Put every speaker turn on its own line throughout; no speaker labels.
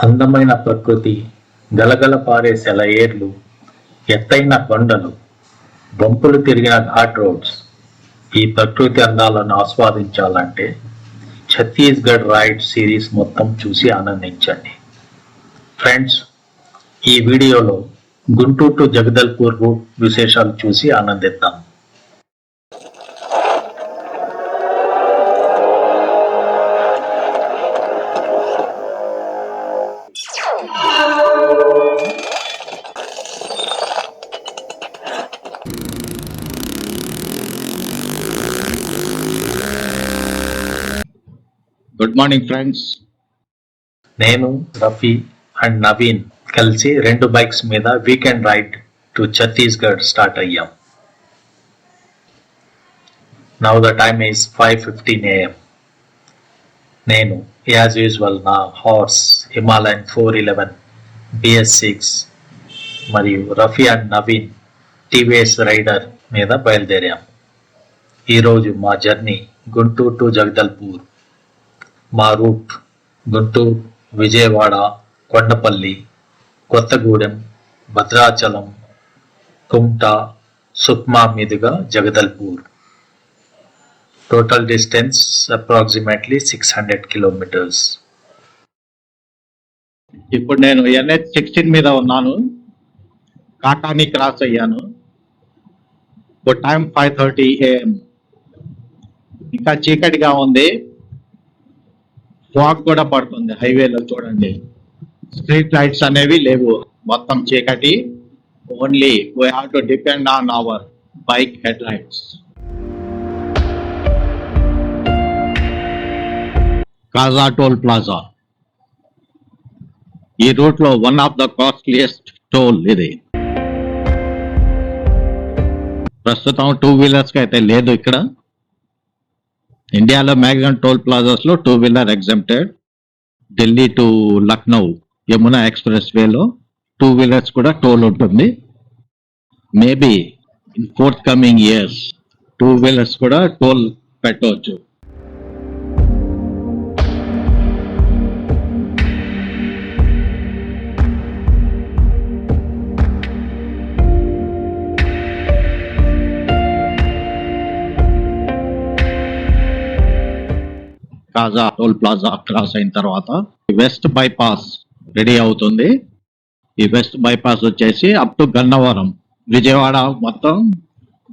అందమైన ప్రకృతి, గలగల పారే సెలయేర్లు, ఎత్తైన కొండలు, వంపులు తిరిగిన ఘాట్ రోడ్స్. ఈ ప్రకృతి అందాలను ఆస్వాదించాలంటే ఛత్తీస్గఢ్ రైడ్ సిరీస్ మొత్తం చూసి ఆనందించండి. ఫ్రెండ్స్, ఈ వీడియోలో గుంటూరు టు జగదల్పూర్ రూట్ విశేషాలు చూసి ఆనందిద్దాం.
Good morning friends.
నేను రఫీ అండ్ నవీన్ కలిసి 2 బైక్స్ మీద weekend ride to Chhattisgarh start అయ్యాం. Now the time is 5:15 AM. నేను యాజ్ యూజువల్ నా హార్స్ హిమాలయన్ 411 BS6 మరియు Rafi and Naveen TVS Raider మీద బయలుదేరాం. ఈరోజు మా జర్నీ గుంటూరు టు జగదల్పూర్. మా రూట్ గుంటూరు, విజయవాడ, కొండపల్లి, కొత్తగూడెం, భద్రాచలం, కుంటా, సుక్మా మీదుగా Jagdalpur. Total distance approximately 600 kilometers.
ఇప్పుడు నేను NH16 మీద ఉన్నాను. కాటాని క్రాస్ అయ్యాను. ఇప్పుడు టైం 5:30 AM. ఇంకా చీకటిగా ఉంది. ఫాగ్ కూడా పడుతుంది హైవేలో. చూడండి, స్ట్రీట్ లైట్స్ అనేవి లేవు, మొత్తం చీకటి. Only we have to depend on our bike head lights. Kaza toll plaza ఈ రూట్ లో one of the costliest toll ఇది. ప్రస్తుతం 2 wheelers కి అయితే లేదు ఇక్కడ. ఇండియాలో మ్యాక్సిమం టోల్ ప్లాజాస్ లో 2 wheeler exempted. Delhi to Lucknow Yamuna express వేలో 2 wheelers కూడా టోల్ ఉంటుంది. Maybe in fourth coming years 2 wheelers కూడా టోల్ పెట్టవచ్చు. కాజా టోల్ ప్లాజా క్రాస్ అయిన తర్వాత వెస్ట్ బైపాస్ రెడీ అవుతుంది. ఈ వెస్ట్ బైపాస్ వచ్చేసి అప్ టు గన్నవరం, విజయవాడ మొత్తం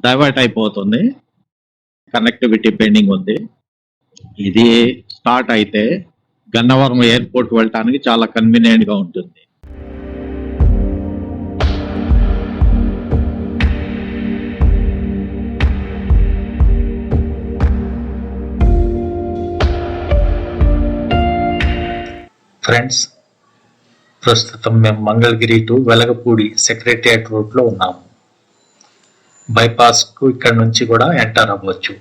డైవర్ట్ అయిపోతుంది. కనెక్టివిటీ పెండింగ్ ఉంది. ఇది స్టార్ట్ అయితే గన్నవరం ఎయిర్పోర్ట్ వెళ్ళటానికి చాలా కన్వీనియంట్ గా ఉంటుంది.
ఫ్రెండ్స్, ప్రస్తుతం మేము Mangalagiri to Velagapudi secretariat route లో ఉన్నాము. బైపాస్ కు ఇక్కడ నుంచి కూడా ఎంటర్ అవ్వచ్చు.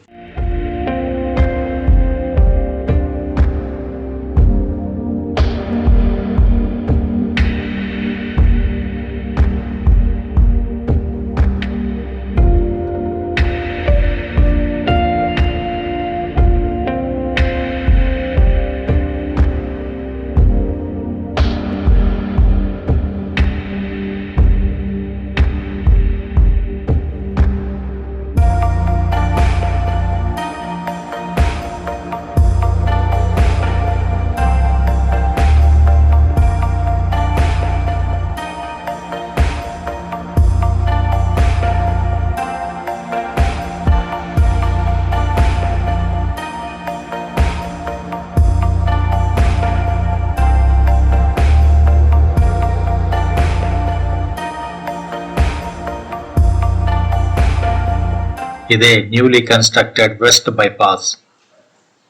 ఇదే న్యూలీ కన్స్ట్రక్టెడ్ వెస్ట్ బైపాస్.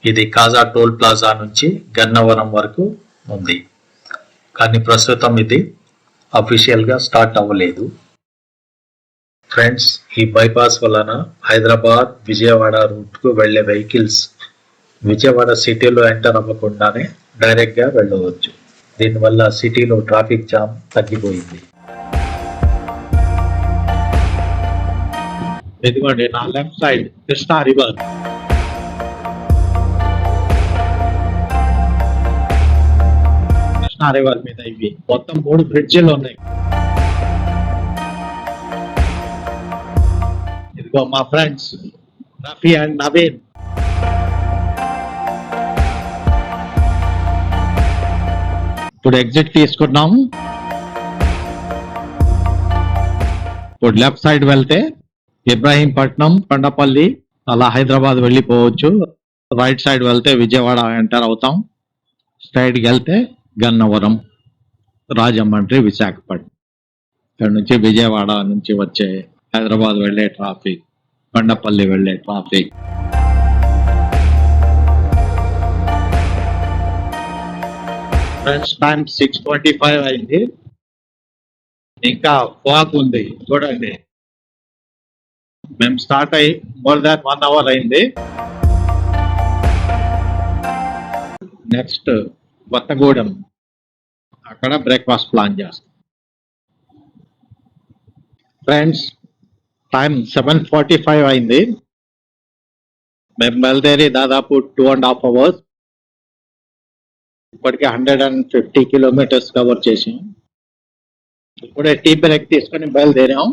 ఇది కాజా టోల్ ప్లాజా నుంచి గన్నవరం వరకు ఉంది, కానీ ప్రస్తుతం ఇది అఫీషియల్ గా స్టార్ట్ అవ్వలేదు. ఫ్రెండ్స్, ఈ బైపాస్ వలన హైదరాబాద్, విజయవాడ రూట్ కు వెళ్లే వెహికల్స్ విజయవాడ సిటీలో ఎంటర్ అవ్వకుండానే డైరెక్ట్ గా వెళ్ళవచ్చు. దీనివల్ల సిటీలో ట్రాఫిక్ జామ్ తగ్గిపోయింది.
ఇదిగోండి నా left side Krishna river. Krishna river మీద ఇవి మొత్తం 3 బ్రిడ్జిలు ఉన్నాయి. ఇదిగో మా ఫ్రెండ్స్ రఫీ అండ్ నవీన్. ఇప్పుడు ఎగ్జిట్ తీసుకున్నాం. ఇప్పుడు లెఫ్ట్ సైడ్ వెళ్తే ఇబ్రాహీంపట్నం, కొండపల్లి, అలా హైదరాబాద్ వెళ్ళిపోవచ్చు. రైట్ సైడ్ వెళ్తే విజయవాడ ఎంటర్ అవుతాం. స్ట్రైట్కి వెళ్తే గన్నవరం, రాజమండ్రి, విశాఖపట్నం. ఇక్కడ నుంచి విజయవాడ నుంచి వచ్చే హైదరాబాద్ వెళ్ళే ట్రాఫిక్, కొండపల్లి వెళ్ళే ట్రాఫిక్. ఫ్రెండ్స్ టైం 6:25 అయింది. ఇంకా ఫాగ్ ఉంది చూడండి. మేము స్టార్ట్ అయ్యి మోర్ దాన్ 1 అవర్ అయింది. నెక్స్ట్ కొత్తగూడెం, అక్కడ బ్రేక్ఫాస్ట్ ప్లాన్ చేస్తాం. ఫ్రెండ్స్ టైం 7:45 అయింది. మేము బయలుదేరి దాదాపు 2.5 అవర్స్. ఇప్పటికే 150 కిలోమీటర్స్ కవర్ చేసాం. ఇప్పుడే టీ బ్రేక్ తీసుకొని బయలుదేరాం.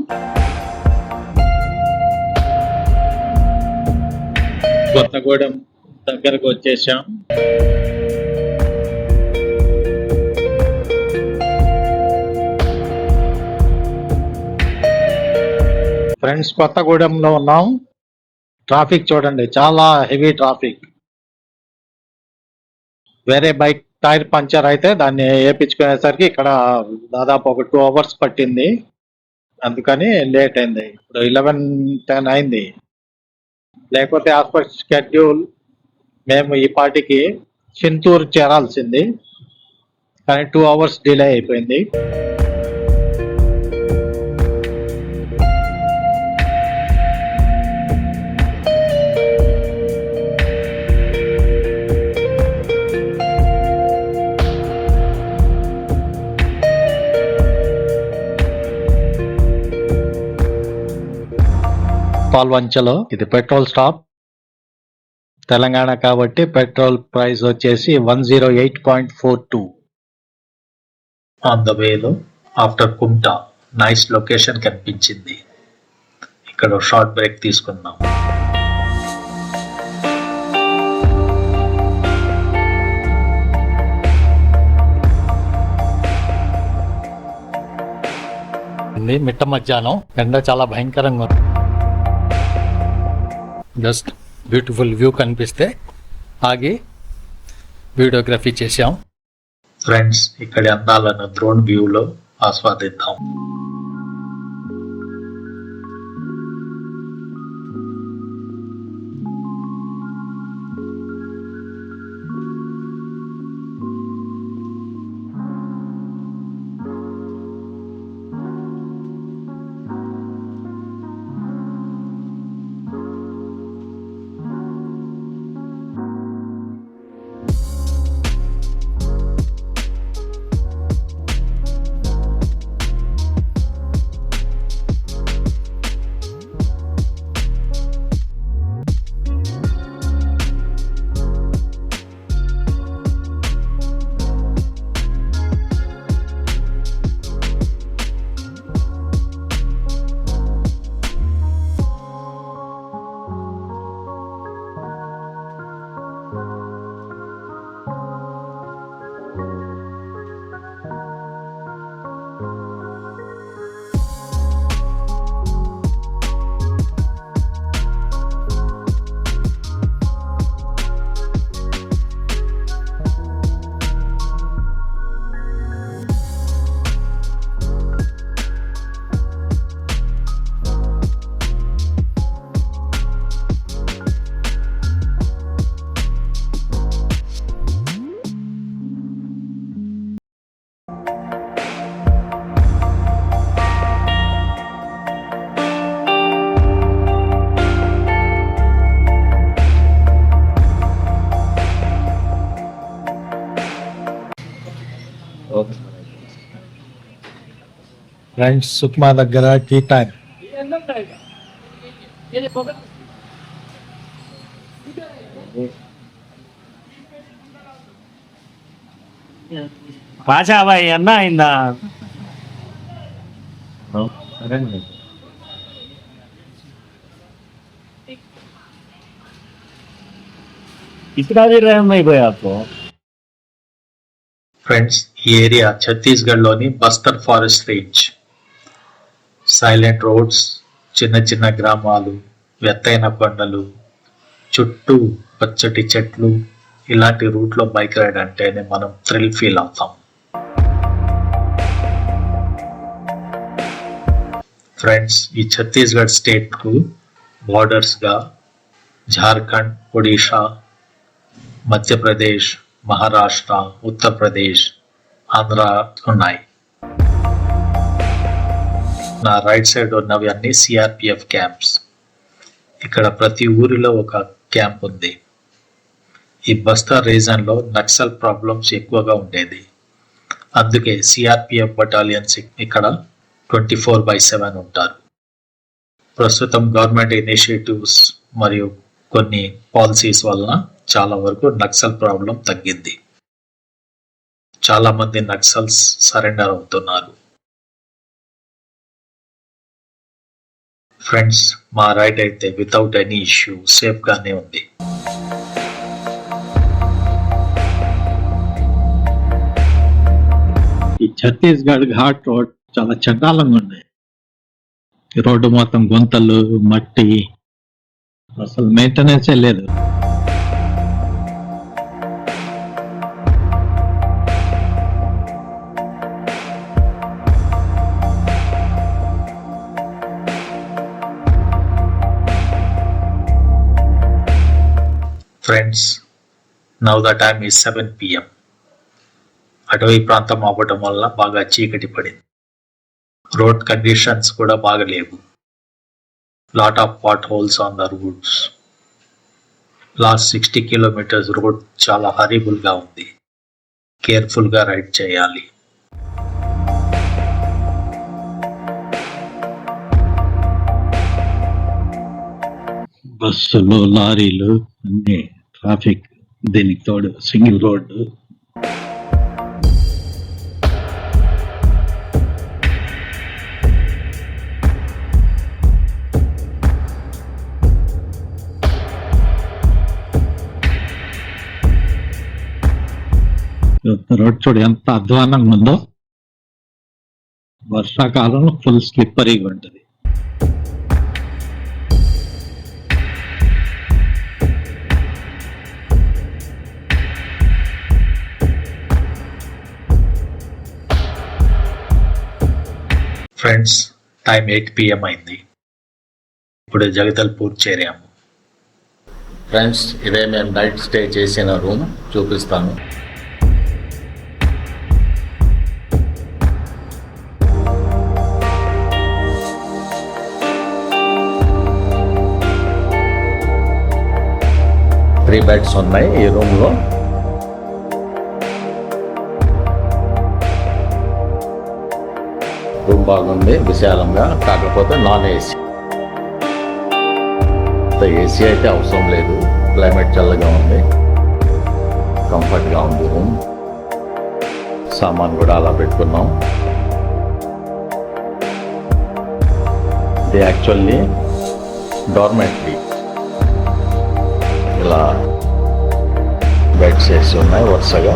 కొత్తగూడెం దగ్గరకు వచ్చేసాం. ఫ్రెండ్స్ కొత్తగూడెంలో ఉన్నాం. ట్రాఫిక్ చూడండి, చాలా హెవీ ట్రాఫిక్. వేరే బైక్ టైర్ పంచర్ అయితే దాన్ని వేయించుకునేసరికి ఇక్కడ దాదాపు ఒక 2 అవర్స్ పట్టింది. అందుకని లేట్ అయింది. ఇప్పుడు 11:10 అయింది. లేకపోతే యాజ్ పర్ షెడ్యూల్ మేము ఈ పాటికి చింతూరు చేరాల్సింది, కానీ 2 అవర్స్ డిలే అయిపోయింది. పాల్వంచలో ఇది పెట్రోల్ స్టాప్. తెలంగాణ కాబట్టి పెట్రోల్ ప్రైస్ వచ్చేసి 108.42.
ఆన్ ద వేలో ఆఫ్టర్ కుంటా నైస్ లొకేషన్ కనిపించింది. ఇక్కడ షార్ట్ బ్రేక్ తీసుకున్నాం.
మిట్ట మధ్యాహ్నం ఎండ చాలా భయంకరంగా ఉంది. జస్ట్ బ్యూటిఫుల్ వ్యూ కనిపిస్తే ఆగి వీడియోగ్రఫీ చేశాం.
ఫ్రెండ్స్ ఇక్కడి అందాలను డ్రోన్ వ్యూలో ఆస్వాదిద్దాం.
ఫ్రెండ్స్ సుక్మా దగ్గర టీ టైం.
పాచా భాయ్ అన్న అయిందా कितना देर रहे मैं भाई आपको
ఫ్రెండ్స్, ఈ ఏరియా ఛత్తీస్గఢ్లోని Bastar forest range. Silent roads, చిన్న చిన్న గ్రామాలు, ఎత్తైన కొండలు, చుట్టూ పచ్చటి చెట్లు, ఇలాంటి రూట్లో బైక్ రైడ్ అంటేనే మనం థ్రిల్ ఫీల్ అవుతాం. ఫ్రెండ్స్, ఈ ఛత్తీస్గఢ్ స్టేట్కు బార్డర్స్గా జార్ఖండ్, ఒడిషా, మధ్యప్రదేశ్, మహారాష్ట్ర, ఉత్తరప్రదేశ్, ఆంధ్ర ఉన్నాయి. నా రైట్ సైడ్ ఉన్నవి అన్ని సిఆర్పిఎఫ్ క్యాంప్స్. ఇక్కడ ప్రతి ఊరిలో ఒక క్యాంప్ ఉంది. ఈ బస్తర్ రీజన్లో నక్సల్ ప్రాబ్లమ్స్ ఎక్కువగా ఉండేది. అందుకే సిఆర్పిఎఫ్ బటాలియన్స్ ఇక్కడ 24/7 ఉంటారు. ప్రస్తుతం గవర్నమెంట్ ఇనిషియేటివ్స్ మరియు కొన్ని పాలసీస్ వలన చాలా వరకు నక్సల్ ప్రాబ్లం తగ్గింది. చాలా మంది నక్సల్స్ సరెండర్ అవుతున్నారు. ఫ్రెండ్స్, మా రైడ్ అయితే వితౌట్ ఎనీ ఇష్యూ సేఫ్ గానే ఉంది.
ఈ ఛత్తీస్గఢ్ ఘాట్ రోడ్ చాలా చండాలంగా ఉన్నాయి. ఈ రోడ్డు మొత్తం గుంతలు, మట్టి, అసలు మెయింటెనెన్సే లేదు.
Friends, now the time is 7 PM. అటవీ ప్రాంతం అవ్వడం వల్ల బాగా చీకటి పడింది. రోడ్ కండిషన్స్ కూడా బాగలేవు. Lot of potholes on the roads. Last 60 kilometers road చాలా హరిబుల్ గా ఉంది. కేర్ఫుల్ గా రైడ్ చేయాలి.
బస్సులు, లారీలు అన్ని ట్రాఫిక్, దీనికి తోడు సింగిల్ రోడ్డు. రోడ్ చూడు ఎంత అధ్వానంగా ఉందో. వర్షాకాలంలో ఫుల్ స్లిప్పరీగా ఉంటుంది.
ఫ్రెండ్స్, టైం 8 PM అయింది. ఇప్పుడు జగదల్పూర్ చేరాము.
ఫ్రెండ్స్, ఇదే మేము నైట్ స్టే చేసిన రూమ్ చూపిస్తాను. త్రీ బెడ్స్ ఉన్నాయి ఈ రూమ్లో. రూమ్ బాగుంది, విశాలంగా, కాకపోతే నాన్ ఏసీ. ఏసీ అయితే అవసరం లేదు. క్లైమేట్ చల్లగా ఉంది, కంఫర్ట్గా ఉంది రూమ్. సామాన్ కూడా అలా పెట్టుకున్నాం. ఇది యాక్చువల్లీ డార్మెటరీ. ఇలా బెడ్స్ వేసి ఉన్నాయి వరుసగా.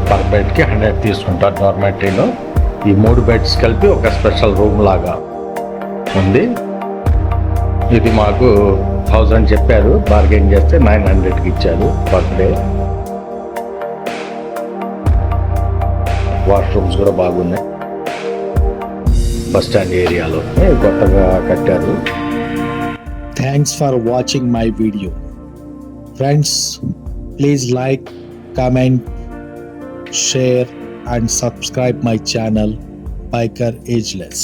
పర్ బెడ్కి 100 తీసుకుంటారు డార్మెటరీలో. ఈ 3 బెడ్స్ కలిపి ఒక స్పెషల్ రూమ్ లాగా ఉంది. ఇది మాకు 1000 చెప్పారు, బార్గెన్ చేస్తే 900కి ఇచ్చారు పర్ డే. వాష్రూమ్స్ కూడా బాగున్నాయి. బస్ స్టాండ్ ఏరియాలో కొత్తగా కట్టారు.
Thanks for watching my video. Friends, please like, comment, share and subscribe my channel Biker Ageless.